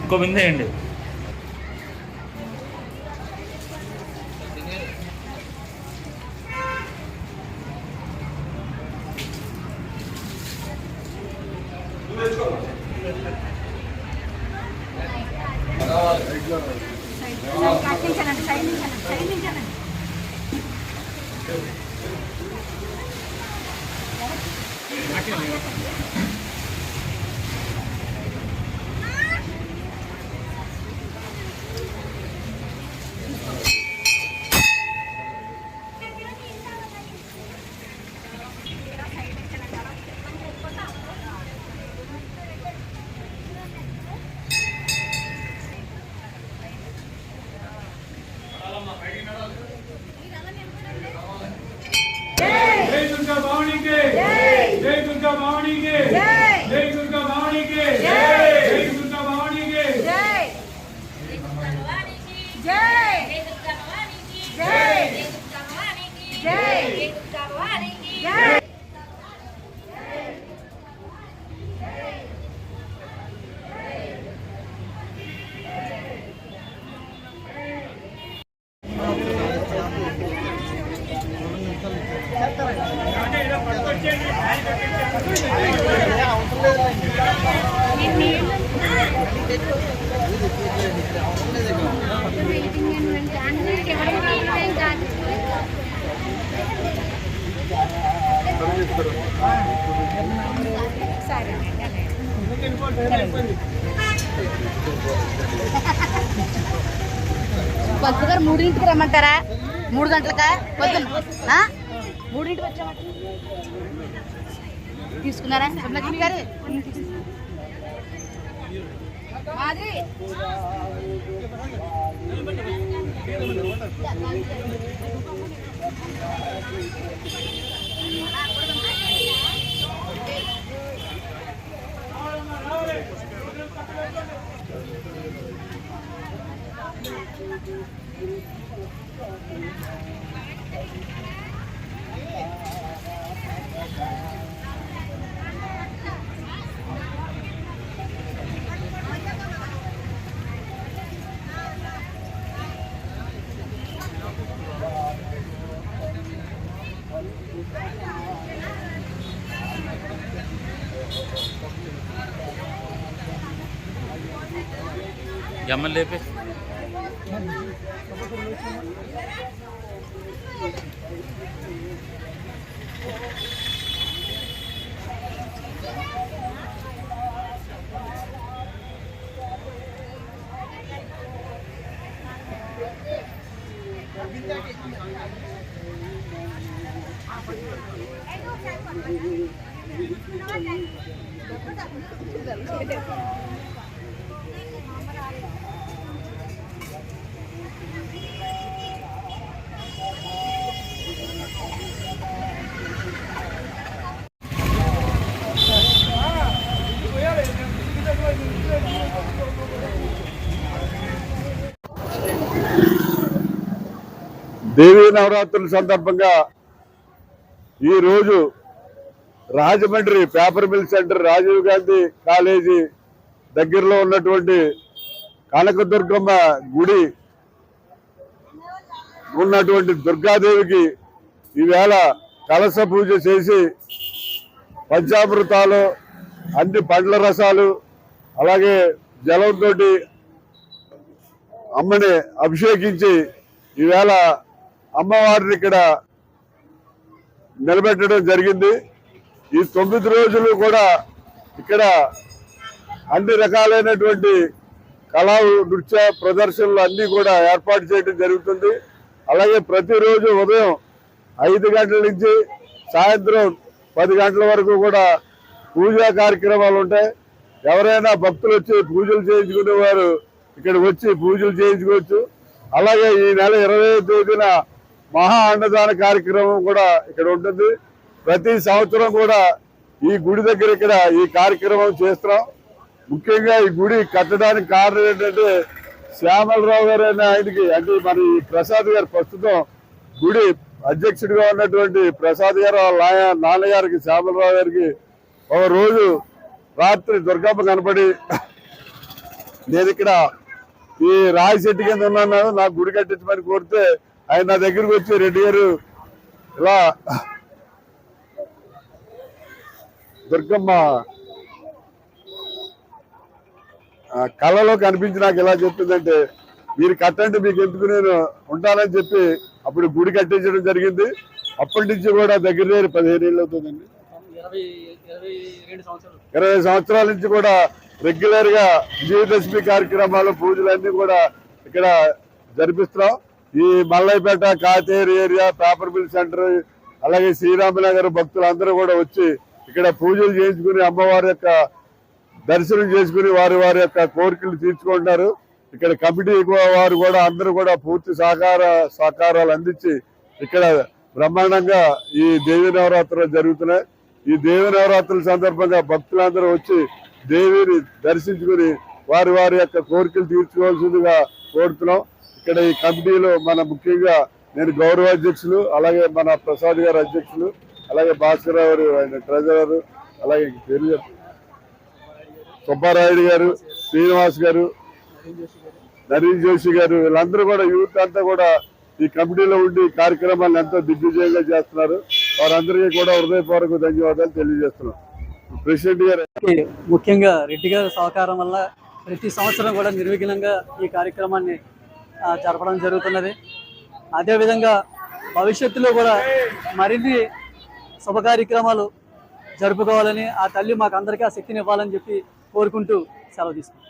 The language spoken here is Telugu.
ఇంకో బిందె వేయండి. పొద్దుగారు 3ంటికి రమ్మంటారా? 3 గంటలకా? పొద్దున్న 3ంటికి వచ్చామంట. తీసుకున్నారా లక్ష్మి గారు? మాది ఎమ్మెల్యే లేపే దేవీ నవరాత్రుల సందర్భంగా ఈరోజు Rajahmundry paper mill centre Rajiv Gandhi college దగ్గరలో ఉన్నటువంటి కనకదుర్గమ్మ ఉన్నటువంటి దుర్గాదేవికి ఈవేళ కలశ పూజ చేసి పంచామృతాలు, అన్ని పండ్ల రసాలు, అలాగే జలంతో అమ్మని అభిషేకించి ఈవేళ అమ్మవారిని ఇక్కడ నిలబెట్టడం జరిగింది. ఈ 9 రోజులు కూడా ఇక్కడ అన్ని రకాలైనటువంటి కళా నృత్య ప్రదర్శనలు అన్ని కూడా ఏర్పాటు చేయడం జరుగుతుంది. అలాగే ప్రతిరోజు ఉదయం 5 గంటల నుంచి సాయంత్రం 10 గంటల వరకు కూడా పూజా కార్యక్రమాలు ఉంటాయి. ఎవరైనా భక్తులు వచ్చి పూజలు చేయించుకునేవారు ఇక్కడ వచ్చి పూజలు చేయించుకోవచ్చు. అలాగే ఈ నెల 20వ తేదీన మహా అన్నదాన కార్యక్రమం కూడా ఇక్కడ ఉంటుంది. ప్రతి సంవత్సరం కూడా ఈ గుడి దగ్గర ఇక్కడ ఈ కార్యక్రమం చేస్తున్నాం. ముఖ్యంగా ఈ గుడి కట్టడానికి కారణం ఏంటంటే శ్యామలరావు గారు అనే ఆయనకి, అంటే మరి ప్రసాద్ గారు ప్రస్తుతం గుడి అధ్యక్షుడిగా ఉన్నటువంటి ప్రసాద్ గారు వాళ్ళ నాన్నగారికి శ్యామలరావు గారికి ఒక రోజు రాత్రి దుర్గమ్మ కనపడి, నేను ఇక్కడ ఈ రాయి చెట్టు కింద ఉన్నాను, నాకు గుడి కట్టించమని కోరితే ఆయన నా దగ్గరికి వచ్చి రెడ్డి గారు ఇలా దుర్గమ్మ కళలో కనిపించి నాకు ఎలా చెప్తుందంటే, మీరు కట్టండి, మీకు ఎందుకు నేను ఉంటానని చెప్పి అప్పుడు గుడి కట్టించడం జరిగింది. అప్పటి నుంచి కూడా దగ్గర 15 ఏళ్ళు అవుతుందండి, 20 సంవత్సరాల నుంచి కూడా రెగ్యులర్ గా విజయదశమి కార్యక్రమాలు, పూజలన్నీ కూడా ఇక్కడ జరిపిస్తున్నాం. ఈ Mallayyapeta, Katheru area, paper mill centre, అలాగే శ్రీరామనగర్ భక్తులందరూ కూడా వచ్చి ఇక్కడ పూజలు చేయించుకుని అమ్మవారి యొక్క దర్శనం చేసుకుని వారి వారి యొక్క కోరికలు తీర్చుకుంటున్నారు. ఇక్కడ కమిటీ వారు కూడా అందరూ కూడా పూర్తి సహకారాలు అందించి ఇక్కడ బ్రహ్మాండంగా ఈ దేవీ నవరాత్రులు జరుగుతున్నాయి. ఈ దేవీ నవరాత్రుల సందర్భంగా భక్తులందరూ వచ్చి దేవిని దర్శించుకుని వారి వారి యొక్క కోరికలు తీర్చుకోవాల్సిందిగా కోరుతున్నాం. ఇక్కడ ఈ కమిటీలో మన ముఖ్యంగా నేను గౌరవ అధ్యక్షులు, అలాగే మన ప్రసాద్ గారు అధ్యక్షులు, అలాగే భాస్కర్ గారు ఆయన ట్రెజరర్, అలాగే సుబ్బారాయుడు గారు, శ్రీనివాస్ గారు, నరేష్ జోషి గారు, వీళ్ళందరూ కూడా యూత్ అంతా కూడా ఈ కమిటీలో ఉండి కార్యక్రమాలను ఎంతో దిగ్విజయంగా చేస్తున్నారు. వారందరికీ కూడా హృదయపూర్వక ధన్యవాదాలు తెలియజేస్తున్నాం. ప్రెసిడెంట్ గారు ముఖ్యంగా రెడ్డి గారి సహకారం వల్ల ప్రతి సంవత్సరం కూడా నిర్విఘ్నంగా ఈ కార్యక్రమాన్ని జరపడం జరుగుతున్నది. అదేవిధంగా భవిష్యత్తులో కూడా మరిన్ని శుభ కార్యక్రమాలు జరుపుకోవాలని ఆ తల్లి మాకు అందరికీ ఆ శక్తిని ఇవ్వాలని చెప్పి కోరుకుంటూ సెలవు తీసుకుంటాం.